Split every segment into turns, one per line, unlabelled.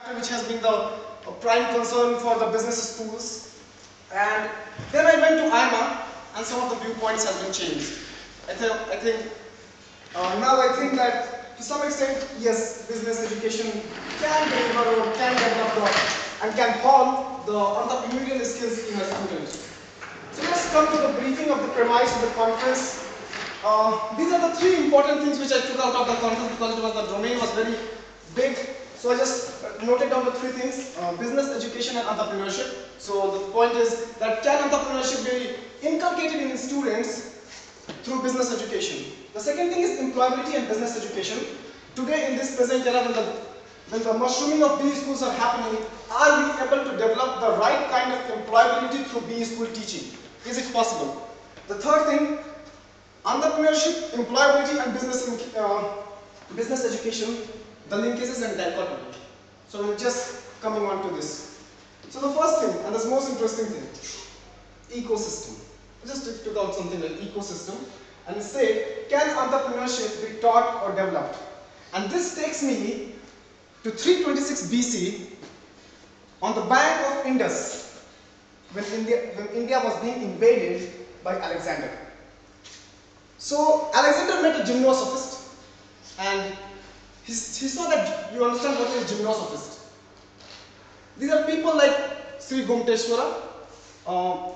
which has been the prime concern for the business schools. And then I went to IMA, and some of the viewpoints has been changed. Now I think that to some extent, yes, business education can deliver or can develop and can hone the entrepreneurial skills in a student. So let's come to the briefing of the premise of the conference. These are the three important things which I took out of the conference because the domain was very big. So I just noted down the three things: business, education, and entrepreneurship. So the point is that can entrepreneurship be inculcated in students through business education? The second thing is employability and business education. Today in this present era, when the mushrooming of B schools are happening, are we able to develop the right kind of employability through B school teaching? Is it possible? The third thing, entrepreneurship, employability, and business education, the linkages and dichotomy. So we're just coming on to this. So the first thing, and the most interesting thing, ecosystem. I just took out something like ecosystem and say, can entrepreneurship be taught or developed? And this takes me to 326 BC on the bank of Indus when India was being invaded by Alexander. So Alexander met a gymnosophist, and he saw that you understand what is gymnosophist. These are people like Sri Gomteshwara,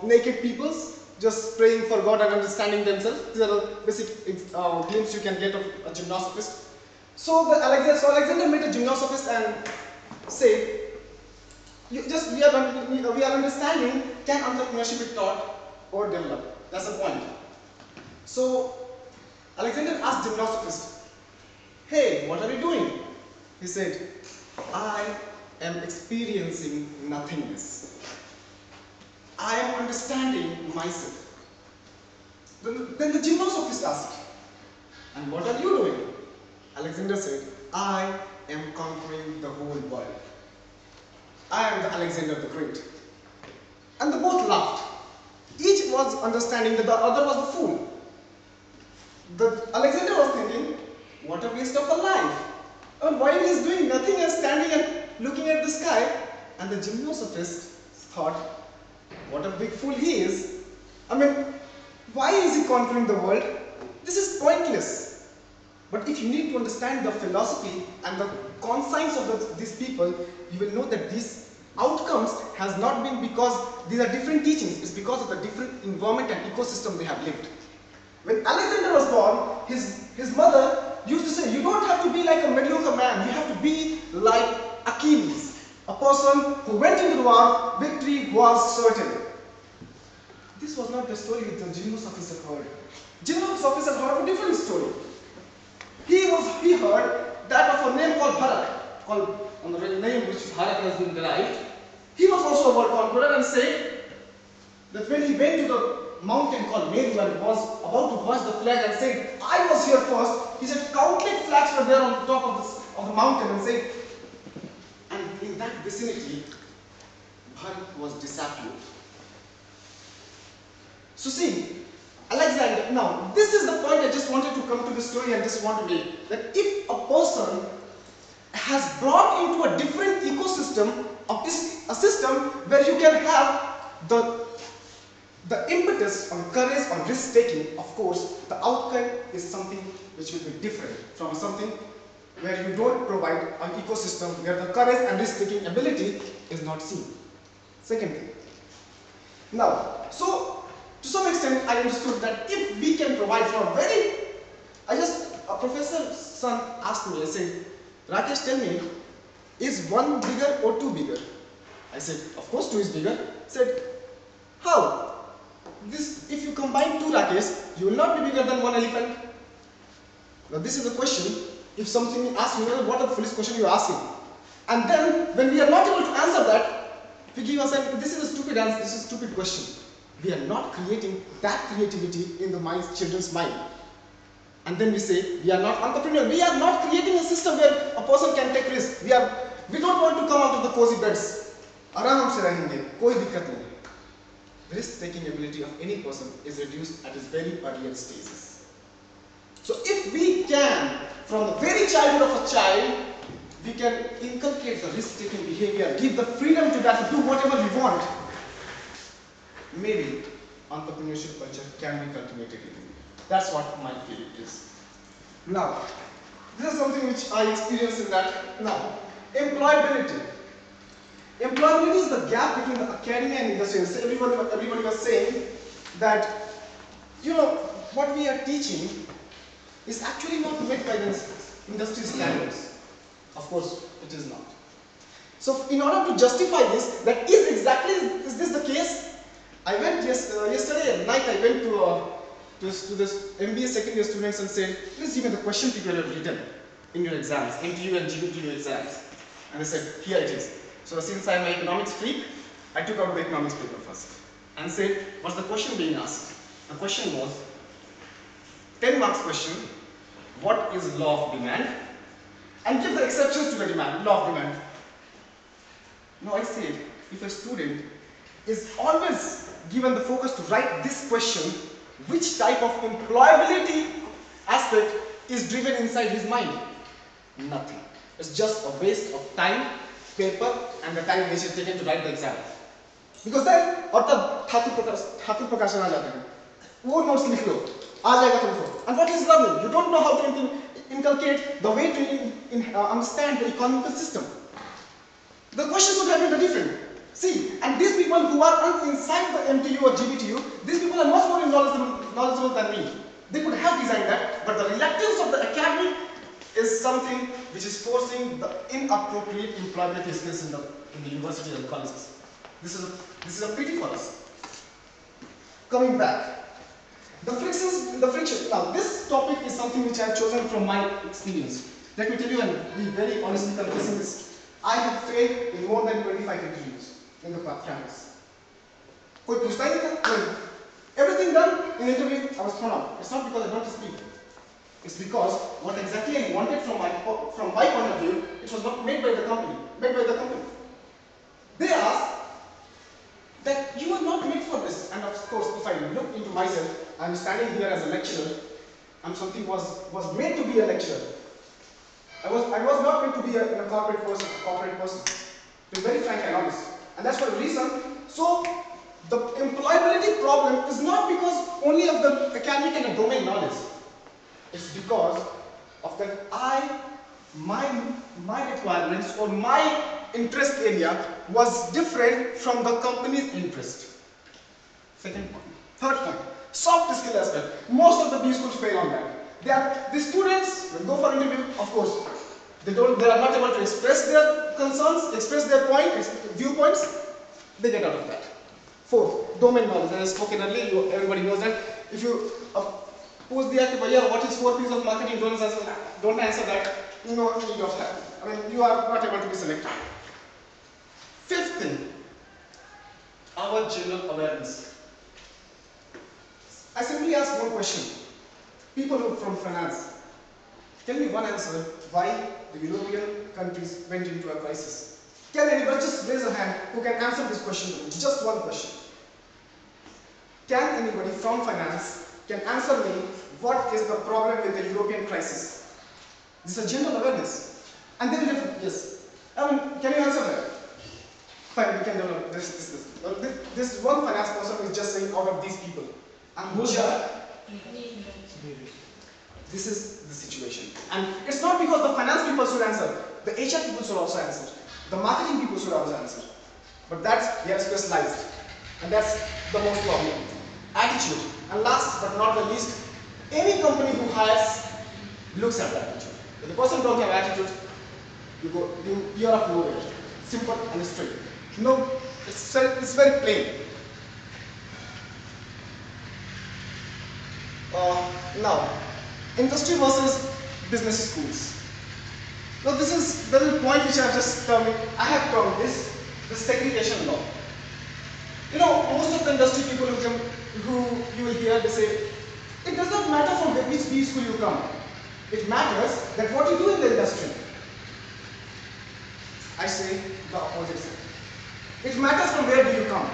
naked peoples, just praying for God and understanding themselves. These are the basic glimpse you can get of a gymnosophist. So Alexander met a gymnosophist and said, we are understanding, can entrepreneurship be taught or developed? That's the point. So Alexander asked gymnosophist, hey, what are you doing? He said, I am experiencing nothingness. I am understanding myself. Then the gymnosophist asked, and what are you doing? Alexander said, I am conquering the whole world. I am the Alexander the Great. And they both laughed. Each was understanding that the other was the fool. Alexander was thinking, what a waste of a life. And while he is doing nothing and standing and looking at the sky, and the gymnosophist thought, what a big fool he is. I mean, why is he conquering the world? This is pointless. But if you need to understand the philosophy and the conscience of these people, you will know that these outcomes has not been because these are different teachings. It's because of the different environment and ecosystem they have lived. When Alexander was born, his mother used to say, you don't have to be like a mediocre man. You have to be like Achilles, a person who went into the war, victory was certain. This was not the story which the gymnosophist had heard. Gymnosophist had heard a different story. He heard that of a name called Bharat, called on the name which Bharat has been derived. He was also a world conqueror and said that when he went to the mountain called Meru and was about to hoist the flag and said, I was here first, he said countless flags were there on the top of the mountain and said, and in that vicinity, Bharat was disappeared. So see, Alexander, now this is the point I just wanted to come to the story and just want to make, that if a person has brought into a different ecosystem, a system where you can have the impetus on courage, on risk taking, of course, the outcome is something which will be different from something where you don't provide an ecosystem where the courage and risk taking ability is not seen. Second thing. Now, so to some extent, I understood that if we can provide for a professor's son asked me, I said, Rakesh, tell me, is one bigger or two bigger? I said, of course two is bigger. He said, how? If you combine two Rakesh, you will not be bigger than one elephant. Now this is the question. If something asks you, what a foolish question you are asking. And then, when we are not able to answer that, we give ourselves, this is a stupid answer, this is a stupid question. We are not creating that creativity in the children's mind. And then we say, we are not entrepreneurs. We are not creating a system where a person can take risks. We don't want to come out of the cozy beds. Aram se rahenge, koi dikkat nahi. Risk-taking ability of any person is reduced at its very earliest stages. So if we can, from the very childhood of a child, we can inculcate the risk-taking behavior, give the freedom to that to do whatever we want, maybe entrepreneurship culture can be cultivated in India. That's what my feeling is. Now, this is something which I experienced in that. Now, employability. Employability is the gap between the academia and industry. So everybody was saying that, what we are teaching is actually not met by the industry standards. Of course, it is not. So, in order to justify this, is this the case? I went yesterday at night. I went to this MBA second year students and said, please give me the question paper you have written in your exams, NTU and GBTU exams. And they said, here it is. So since I am an economics freak, I took out the economics paper first and said, what's the question being asked? The question was, 10 marks question, what is law of demand? And give the exceptions to the law of demand. Now I said, if a student is always given the focus to write this question, which type of employability aspect is driven inside his mind? Nothing. It's just a waste of time, paper, and the time which is taken to write the exam. Because then, और तब ठाकुर प्रकाशन आ जाते हैं, वो notes लिख लो, आ जाएगा तुमको. And what is learning? You don't know how to inculcate the way to understand the economical system. The questions would have been different. See, and these people who are inside the MTU or GBTU, these people are much more knowledgeable than me. They could have designed that, but the reluctance of the academy is something which is forcing the inappropriate employability skills in the university and colleges. This is a pity for us. Coming back, the friction. Now, this topic is something which I have chosen from my experience. Let me tell you and be very honestly confessing this. I have failed in more than 25 interviews in the campus. कोई पूछता ही नहीं था. Everything done in the interview, I was thrown out. It's not because I don't speak. It's because what exactly I wanted from my point of view, it was not made by the company. They asked that you are not made for this. And of course, if I look into myself, I'm standing here as a lecturer, and something was made to be a lecturer. I was not meant to be a corporate person. To be very frank and honest. And that's for a reason. So the employability problem is not because only of the academic and the domain knowledge. It's because of that my requirements or my interest area was different from the company's interest. Second point. Third point. Soft skill aspect. Most of the B schools fail on that. The students will go for interview, of course. They are not able to express their concerns, express their viewpoints. They get out of that. Fourth, domain knowledge. As I spoke earlier, everybody knows that. If you pose the act, what is 4 P's of marketing? Don't answer that. No need of that. I mean, you are not able to be selected. Fifth thing, our general awareness. I simply ask one question. People who from finance, tell me one answer why the European countries went into a crisis. Can anybody just raise a hand who can answer this question to me? Just one question. Can anybody from finance can answer me what is the problem with the European crisis? This is a general awareness. And they will definitely, yes. Can you answer that? Fine, we can develop this. This one finance person is just saying out of these people. This is the situation. And it's not because the finance people should answer. The HR people should also answer. The marketing people should also answer. But that's, they are specialized. And that's the most problem. Attitude. And last but not the least, any company who hires looks at that attitude. If the person don't have attitude, you are of nowhere. Simple and straight. No, it's very plain. Now, industry versus business schools. Now this is the point which I have just termed. I have termed this the segregation law. Most of the industry people who you will hear, they say, it does not matter from which B school you come. It matters that what you do in the industry. I say the opposite side. It matters from where do you come.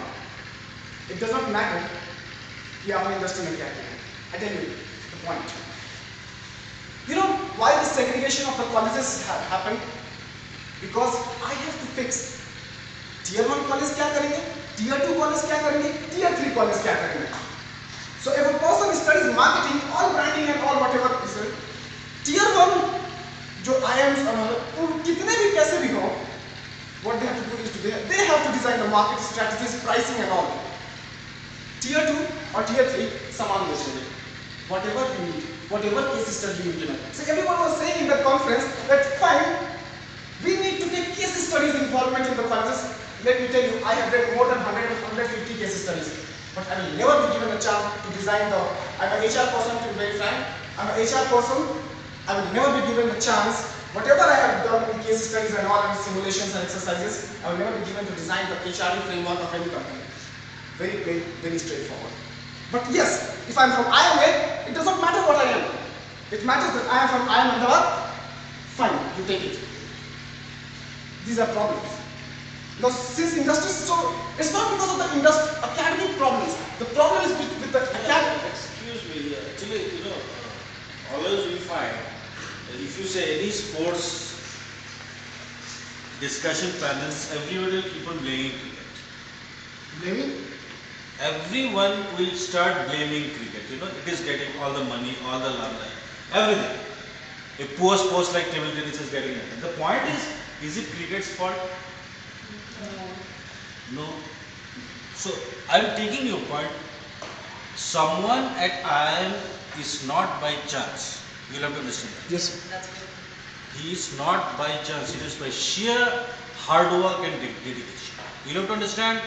It does not matter. You have an industry in I tell you the point. Why the segregation of the colleges happened? because I have to fix tier 1 college क्या करेंगे, tier 2 college क्या करेंगे, tier 3 college क्या करेंगे. So if a person studies marketing or branding and all whatever is it, tier 1 जो IIMs और कितने भी कैसे भी हो, what they have to do is they have to design the market strategies, pricing and all. Tier 2 or tier 3 समान बेचेंगे, whatever you need, whatever case study you implement. So everyone was saying in the conference that fine, we need to take case studies involvement in the colleges. Let me tell you, I have read more than 150 case studies, but I will never be given a chance to design the. I'm an HR person, to be very frank. I'm an HR person. I will never be given a chance. Whatever I have done in case studies and all and simulations and exercises, I will never be given to design the HRE framework of any company. Very plain, very straightforward. But yes, if I'm from IMA, it does not matter what I am. It matters that I am from IIM Ahmedabad. Fine, you take it. These are problems. Now, since industry, so it's not because of the academic problems. The problem is with the academic.
Excuse me, actually, always we find that if you say any sports discussion panels, everybody will keep on blaming cricket.
Blaming?
Everyone will start blaming cricket. It is getting all the money, all the limelight, everything. A poor sports like table tennis is getting it. The point is it cricket's fault? No. So I am taking your point. Someone at IIM is not by chance. You will have to understand that.
Yes, sir.
That's good.
He is not by chance. It is by sheer hard work and dedication. You will have to understand.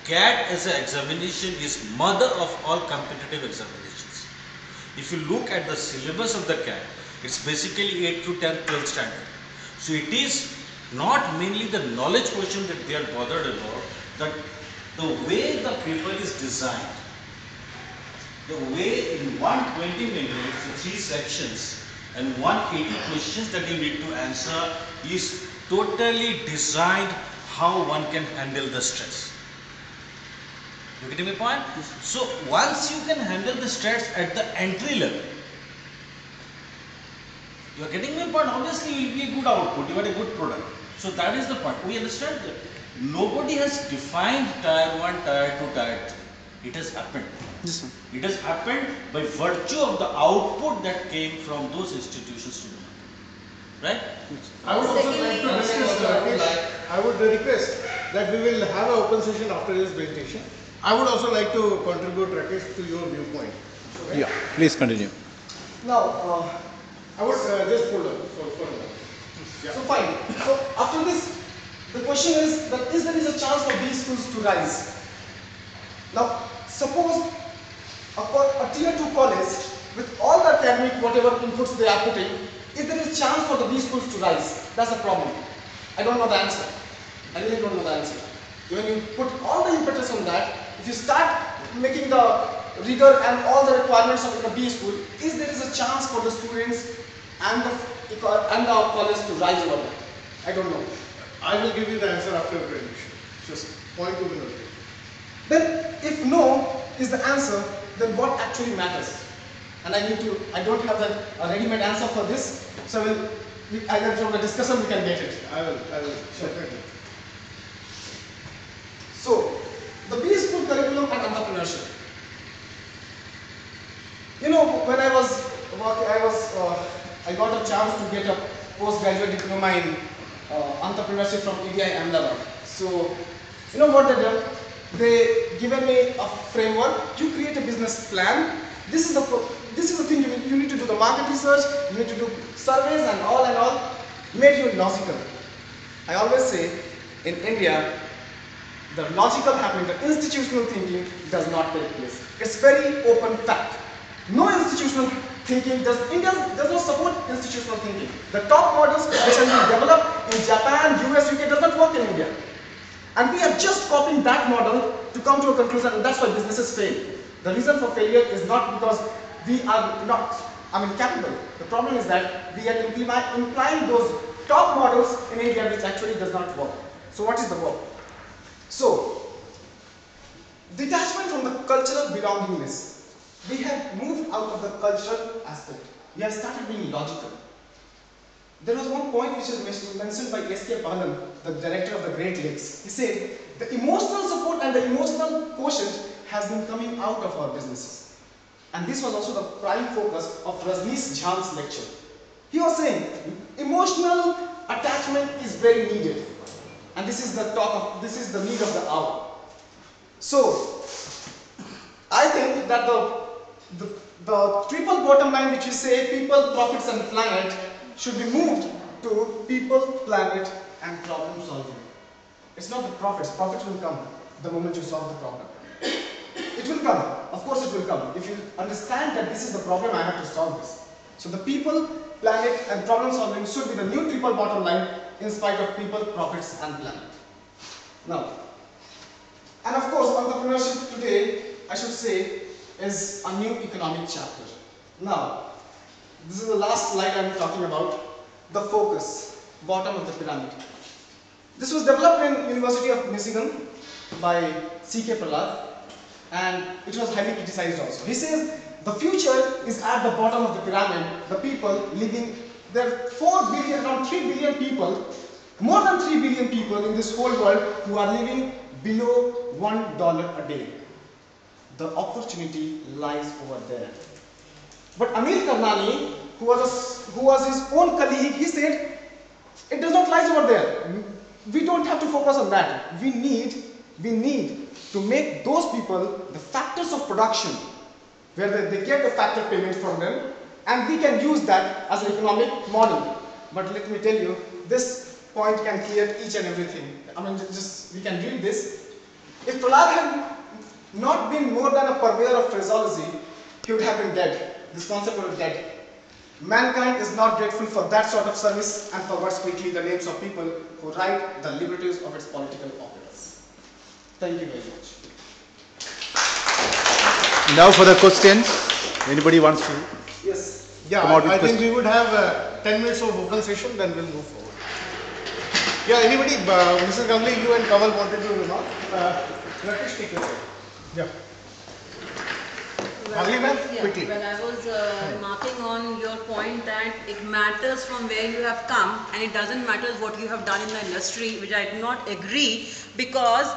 CAT as an examination is mother of all competitive examinations. If you look at the syllabus of the CAT, it's basically 8 to 10, 12th standard. So it is not mainly the knowledge question that they are bothered about, that the way the paper is designed, the way in 120 minutes, 3 sections and 180 questions that you need to answer is totally designed how one can handle the stress. You getting my point? So once you can handle the stress at the entry level, you are getting my point. Obviously, you will be a good output. You are a good product. So that is the point. We understand that nobody has defined tier 1, tier 2, tier 3. It has happened.
Yes, sir.
It has happened by virtue of the output that came from those institutions to the market. Right?
I would also like to discuss, I would request that we will have an open session after this presentation. I would also like to contribute, Rakesh, to your viewpoint. Okay?
Yeah, please continue.
Now,
I would just hold on for a moment. Yeah.
so fine. So after this, the question is that there is a chance for these schools to rise. Now, suppose a tier 2 college with all the academic whatever inputs they are putting, is there a chance for the B schools to rise? That's a problem. I don't know the answer. I really don't know the answer. When you put all the impetus on that, if you start making the rigor and all the requirements of the B school, is there a chance for the students and the college to rise over there? I don't know.
I will give you the answer after the presentation. Just point to minute.
Then, if no is the answer, then what actually matters? And I don't have a ready-made answer for this, so either from the discussion we can get it.
I will definitely.
So, the B school curriculum and entrepreneurship. When I was working, I got a chance to get a postgraduate diploma in entrepreneurship from EDI Ahmedabad. So, you know what they did? They given me a framework. You create a business plan. This is the thing you need to do the market research. You need to do surveys and all. Made you logical. I always say in India, the logical happening, the institutional thinking does not take place. It's very open fact. No institutional thinking India does not support institutional thinking. The top models which have been developed in Japan, US, UK does not work in India. And we are just copying that model to come to a conclusion, and that's why businesses fail. The reason for failure is not because we are not capable. The problem is that we are implying those top models in India which actually does not work. So what is the work? So, detachment from the cultural belongingness. We have moved out of the cultural aspect. We have started being logical. There was one point which is mentioned by S.K. Balan, the director of the Great Lakes. He said, the emotional support and the emotional quotient has been coming out of our businesses. And this was also the prime focus of Rajneesh Jhan's lecture. He was saying, emotional attachment is very needed. And this is the need of the hour. So, I think that the triple bottom line which we say, people, profits and planet, should be moved to people, planet and problem solving. It's not the profits. Profits will come the moment you solve the problem. It will come. Of course it will come. If you understand that this is the problem, I have to solve this. So the people, planet and problem solving should be the new triple bottom line in spite of people, profits and planet. Now, and of course entrepreneurship today, I should say, is a new economic chapter. Now, this is the last slide I am talking about, the focus, bottom of the pyramid. This was developed in University of Michigan by C.K. Prahlad and it was highly criticized also. He says the future is at the bottom of the pyramid, the people living, there are 4 billion, around 3 billion people, more than 3 billion people in this whole world who are living below $1 a day. The opportunity lies over there. But Anil Karnani, who was his own colleague, he said, it does not lie over there. We don't have to focus on that. We need to make those people the factors of production, where they get the factor payment from them, and we can use that as an economic model. But let me tell you, this point can clear each and everything. I mean, we can read this. If Prahlad had not been more than a purveyor of phraseology, he would have been dead. This concept would be dead. Mankind is not grateful for that sort of service and forgets quickly the names of people who write the liberties of its political operas. Thank you very much.
Now for the questions. Anybody wants to?
Yes.
Yeah,
Come out with
I think
questions.
we would have 10 minutes of open session, then we'll move forward. Yeah, anybody, Mrs. Gangli, you and Kamal wanted to remark? Rakesh, take it. Yeah. Gangli ma'am, quickly.
When I was remarking on your point that it matters from where you have come and it doesn't matter what you have done in the industry, which I do not agree, because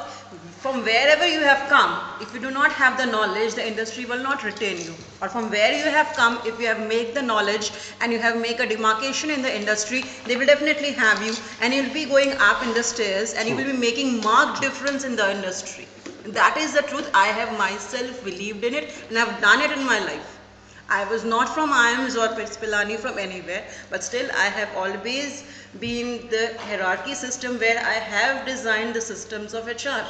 from wherever you have come, if you do not have the knowledge, the industry will not retain you. Or from where you have come, if you have made the knowledge and you have make a demarcation in the industry, they will definitely have you and you will be going up in the stairs and you will be making marked difference in the industry. That is the truth. I have myself believed in it and I have done it in my life. I was not from IIMS or Pilani from anywhere, but still I have always been the hierarchy system where I have designed the systems of HR.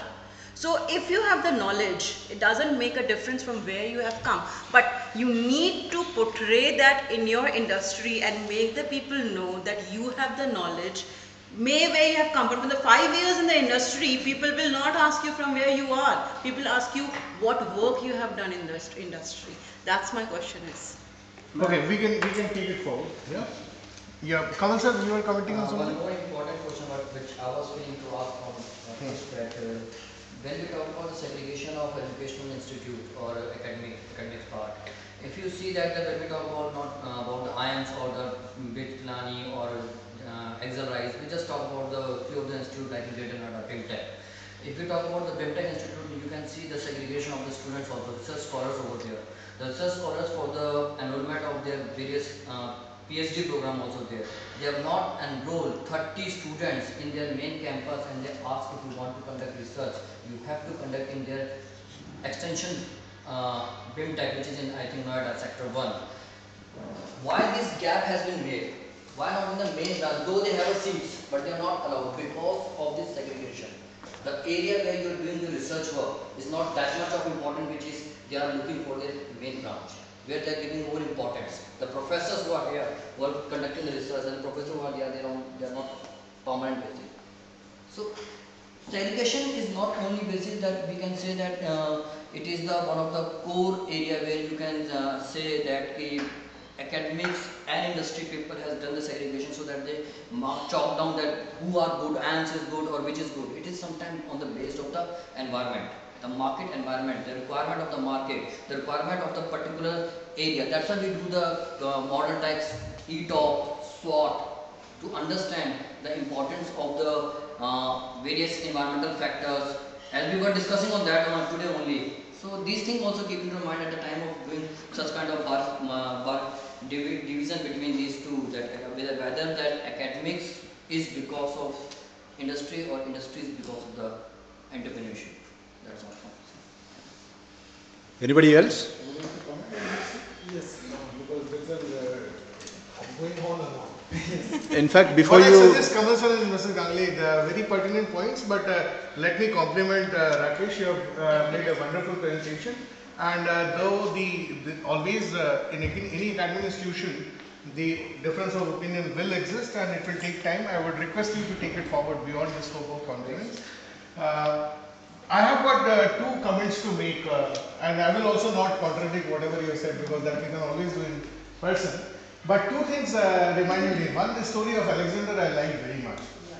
So if you have the knowledge, it doesn't make a difference from where you have come, but you need to portray that in your industry and make the people know that you have the knowledge. May where you have come, but for the 5 years in the industry, people will not ask you from where you are. People ask you what work you have done in the industry. That's my question is.
Okay, we can take it forward. Yeah. Yeah, Kamal sir, you were commenting on something?
One more important question which I was feeling to ask on that when we talk about the segregation of educational institute or academic part, if you see that when we talk about not about the IIMS or the Pilani or Excelrise, we just talk about the few of the institute like Greater Noida, BIMTech. If we talk about the BIMTech institute, you can see the segregation of the students also, research scholars over there. The research scholars for the enrollment of their various PhD program also there. They have not enrolled 30 students in their main campus and they ask if you want to conduct research, you have to conduct in their extension BIMTech, which is in I think Noida sector 1. Why this gap has been made? Why not in the main branch? Though they have a seats, but they are not allowed because of this segregation. The area where you are doing the research work is not that much of important, which is they are looking for their main branch, where they are giving more importance. The professors who are here, who are conducting the research, and the professors who are there, they are not permanent basis. So segregation is not only basis that we can say that it is the one of the core area where you can say that academics and industry people has done the segregation so that they chalk down that who are good, IIMS is good or which is good. It is sometimes on the base of the environment, the market environment, the requirement of the market, the requirement of the particular area. That's why we do the model tax, ETOP, SWOT, to understand the importance of the various environmental factors, as we were discussing on that on today only. So these things also keep in your mind at the time of doing such kind of division between these two, that whether that academics is because of industry or industry is because of the entrepreneurship. That's all.
Anybody else?
Yes.
Because this is going on and on.
In fact, before
What I
you...
suggest, Kamal sir and Mrs. Gangle, they are very pertinent points, but let me compliment Rakesh. You have made a wonderful presentation. And though always in any academic institution, the difference of opinion will exist and it will take time, I would request you to take it forward beyond the scope of conference. I have got two comments to make, and I will also not contradict whatever you said, because that we can always do in person. But two things reminded me. One, the story of Alexander I liked very much.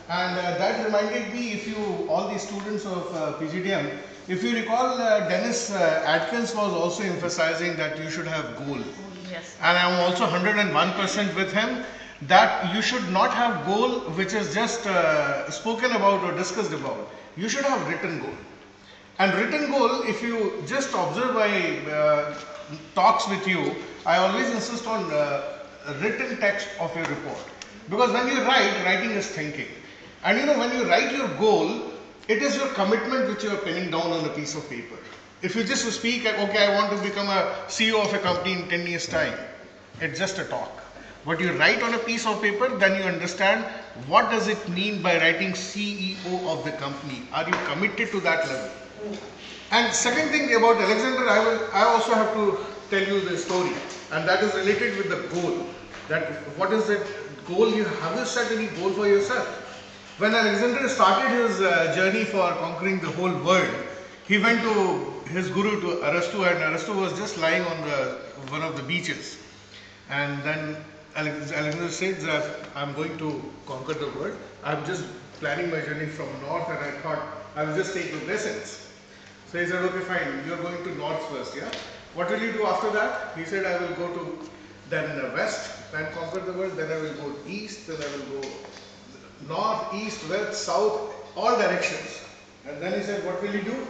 And that reminded me, if you, all the students of PGDM, if you recall, Dennis Atkins was also emphasizing that you should have goal.
Yes.
And I am also 101% with him that you should not have goal which is just spoken about or discussed about. You should have written goal. And written goal, if you just observe my talks with you, I always insist on written text of your report. Because when you write, writing is thinking. And you know, when you write your goal, it is your commitment which you are penning down on a piece of paper. If you just speak, okay, I want to become a CEO of a company in 10 years' time, it's just a talk. But you write on a piece of paper, then you understand what does it mean by writing CEO of the company. Are you committed to that level? And second thing about Alexander, I also have to tell you the story, and that is related with the goal. That what is that goal you have? You set any goal for yourself? When Alexander started his journey for conquering the whole world, he went to his guru, to Arastu, and Arastu was just lying on one of the beaches. And then Alexander said that I'm going to conquer the world. I'm just planning my journey from north, and I thought I will just take your lessons. So he said, okay, fine, you're going to north first, yeah? What will you do after that? He said, I will go to then west and conquer the world, then I will go east, then I will go north, east, west, south, all directions. And then he said, what will you do?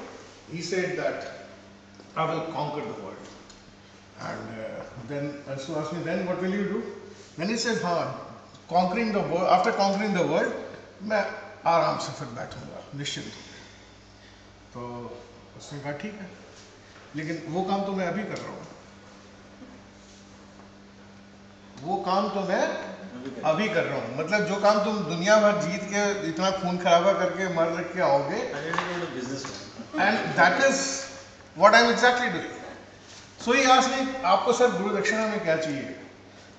He said that I will conquer the world. And then Arsu asked me, then what will you do? Then he said, conquering the world, after conquering the world, मैं आराम से फिर बैठूंगा, निश्चिंत। तो उसने कहा ठीक है, लेकिन वो काम तो मैं अभी कर रहा हूँ। वो काम तो मैं अभी कर रहा हूँ। मतलब जो काम तुम दुनिया भर जीत के इतना खून खराबा करके मर रख के आओगे, and that is what I am exactly doing. So he asked me, आपको सर गुरु दक्षिणा में क्या चाहिए?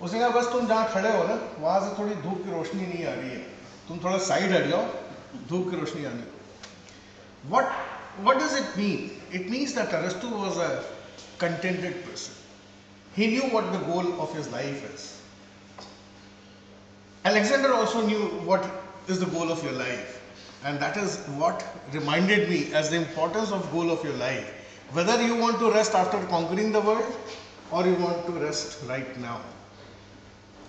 उसने कहा बस तुम जहाँ खड़े हो ना, वहाँ से थोड़ी धूप की रोशनी नहीं आ रही है, तुम थोड़ा साइड हट जाओ, धूप की रोशनी आने दो। What does it mean? It means that Arastu was a contented person. He knew what the goal of his life is. Alexander also knew what is the goal of your life, and that is what reminded me as the importance of goal of your life. Whether you want to rest after conquering the world or you want to rest right now.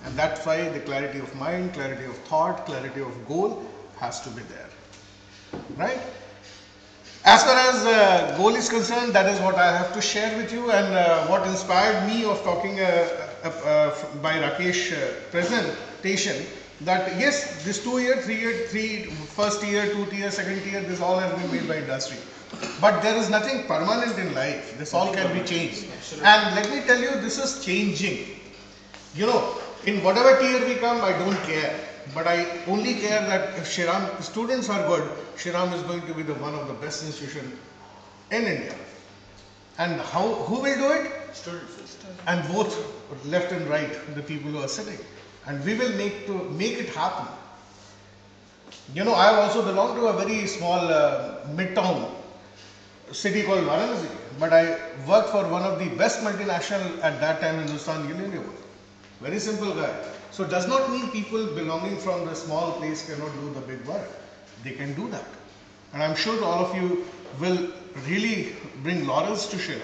And that's why the clarity of mind, clarity of thought, clarity of goal has to be there. Right? As far as goal is concerned, that is what I have to share with you, and what inspired me of talking by Rakesh presentation, that yes, this 2 year, 3 year, first year, 2 year, second year, this all has been made by industry. But there is nothing permanent in life. This all can be changed. And let me tell you, this is changing. You know, in whatever tier we come, I don't care. But I only care that if Shriram students are good, Shriram is going to be one of the best institutions in India. And who will do it? Students. And both left and right, the people who are sitting. And we will make it happen. You know, I also belong to a very small mid-town city called Varanasi. But I worked for one of the best multinational at that time, Hindustan Unilever. Very simple guy. So it does not mean people belonging from the small place cannot do the big work. They can do that. And I'm sure all of you will really bring laurels to Shriram.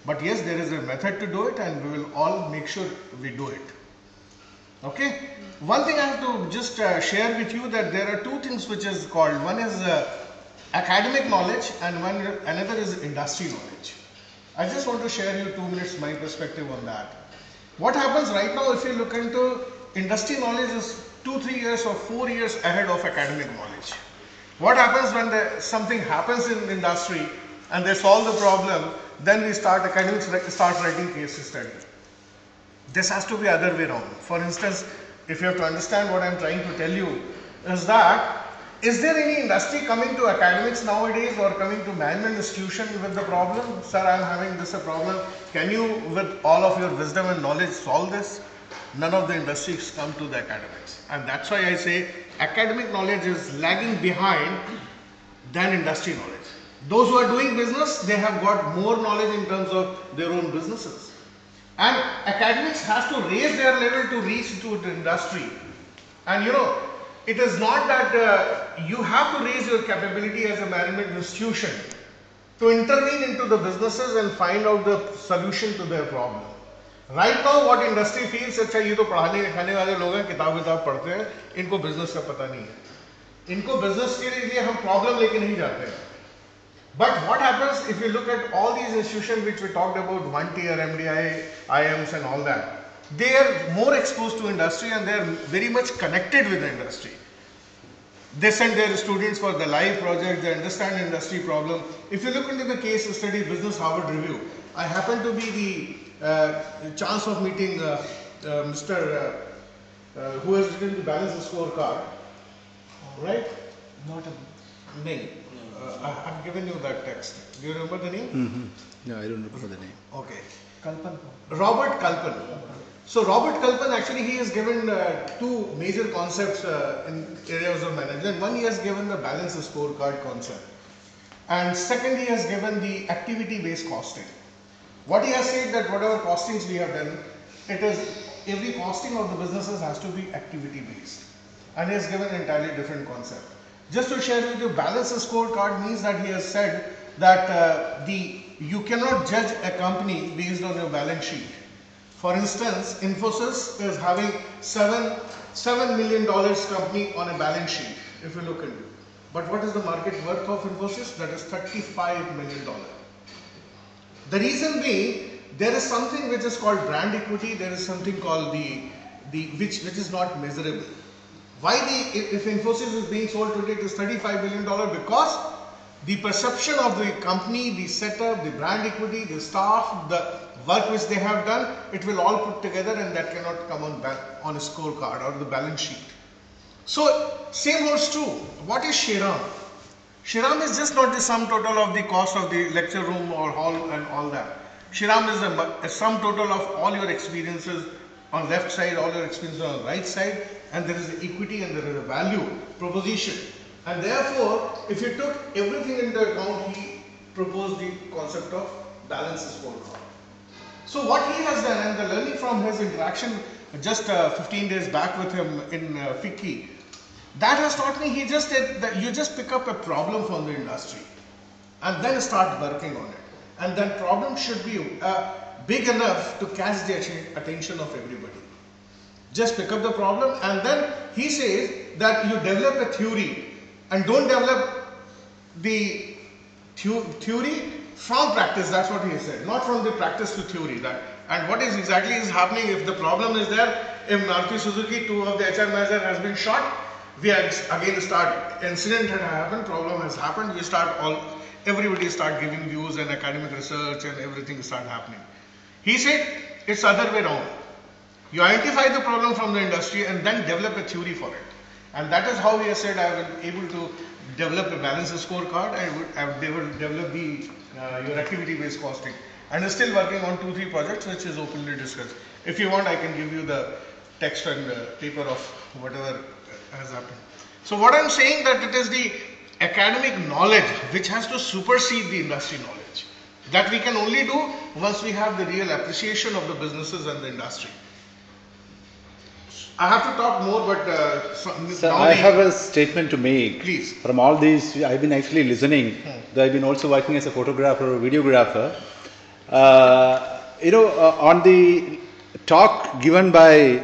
But yes, there is a method to do it, and we will all make sure we do it. Okay. One thing I have to just share with you, that there are two things which is called, one is academic knowledge and another is industry knowledge. I just want to share you 2 minutes my perspective on that. What happens right now, if you look into industry knowledge, is 2-3 years or 4 years ahead of academic knowledge. What happens when something happens in industry and they solve the problem, then academics start writing case study. This has to be other way around. For instance, if you have to understand what I am trying to tell you, is there any industry coming to academics nowadays or coming to management institution with the problem? Sir, I am having this a problem. Can you, with all of your wisdom and knowledge, solve this? None of the industries come to the academics. And that's why I say academic knowledge is lagging behind than industry knowledge. Those who are doing business, they have got more knowledge in terms of their own businesses. And academics has to raise their level to reach to the industry. And you know, it is not that you have to raise your capability as a management institution to intervene into the businesses and find out the solution to their problem. Right now, what industry feels, अच्छा ये तो पढ़ाने लिखाने वाले लोग हैं, किताब पढ़ते हैं, इनको business का पता नहीं है. इनको business के लिए हम problem लेके नहीं जाते हैं. But what happens if you look at all these institutions which we talked about, 1-tier, MDI, IMs and all that, they are more exposed to industry and they are very much connected with the industry. They send their students for the live project, they understand industry problem. If you look into the case study Business Harvard Review, I happen to be the chance of meeting Mr. Who has written the balance scorecard, right? Not a name. I have given you that text. Do you remember the name?
No, I don't remember the name.
Okay. Robert Kalpan. So Robert Kalpan, actually he has given two major concepts in areas of management. One, he has given the balance scorecard concept. And second, he has given the activity-based costing. What he has said that whatever costings we have done, it is every costing of the businesses has to be activity-based. And he has given an entirely different concept. Just to share with you, balance scorecard means that he has said that you cannot judge a company based on your balance sheet. For instance, Infosys is having $7 million company on a balance sheet, if you look into it. But what is the market worth of Infosys? That is $35 million. The reason being, there is something which is called brand equity, there is something called which is not measurable. Why if Infosys is being sold today, it is $35 billion? Because the perception of the company, the setup, the brand equity, the staff, the work which they have done, it will all put together and that cannot come on a scorecard or the balance sheet. So, same holds true. What is Shriram? Shriram is just not the sum total of the cost of the lecture room or hall and all that. Shriram is a sum total of all your experiences on left side, all your experiences on right side, and there is equity and there is a value proposition. And therefore, if you took everything into account, he proposed the concept of balance scorecard. So what he has done, and the learning from his interaction just 15 days back with him in FICCI, that has taught me, he just said that you just pick up a problem from the industry and then start working on it. And that problem should be big enough to catch the attention of everybody. Just pick up the problem, and then he says that you develop a theory and don't develop the theory from practice. That's what he said, not from the practice to theory. And what is exactly is happening if the problem is there, if Maruti Suzuki, 2 of the HR manager has been shot, we again start, incident had happened, problem has happened, everybody start giving views and academic research and everything start happening. He said it's other way around. You identify the problem from the industry and then develop a theory for it. And that is how he has said I will be able to develop a balance scorecard, I would develop your activity-based costing. And is still working on 2-3 projects which is openly discussed. If you want, I can give you the text and paper of whatever has happened. So what I am saying that it is the academic knowledge which has to supersede the industry knowledge. That we can only do once we have the real appreciation of the businesses and the industry. I have to talk more, but
Sir, I have a statement to make.
Please.
From all these, I've been actually listening. I've been also working as a photographer or videographer. On the talk given by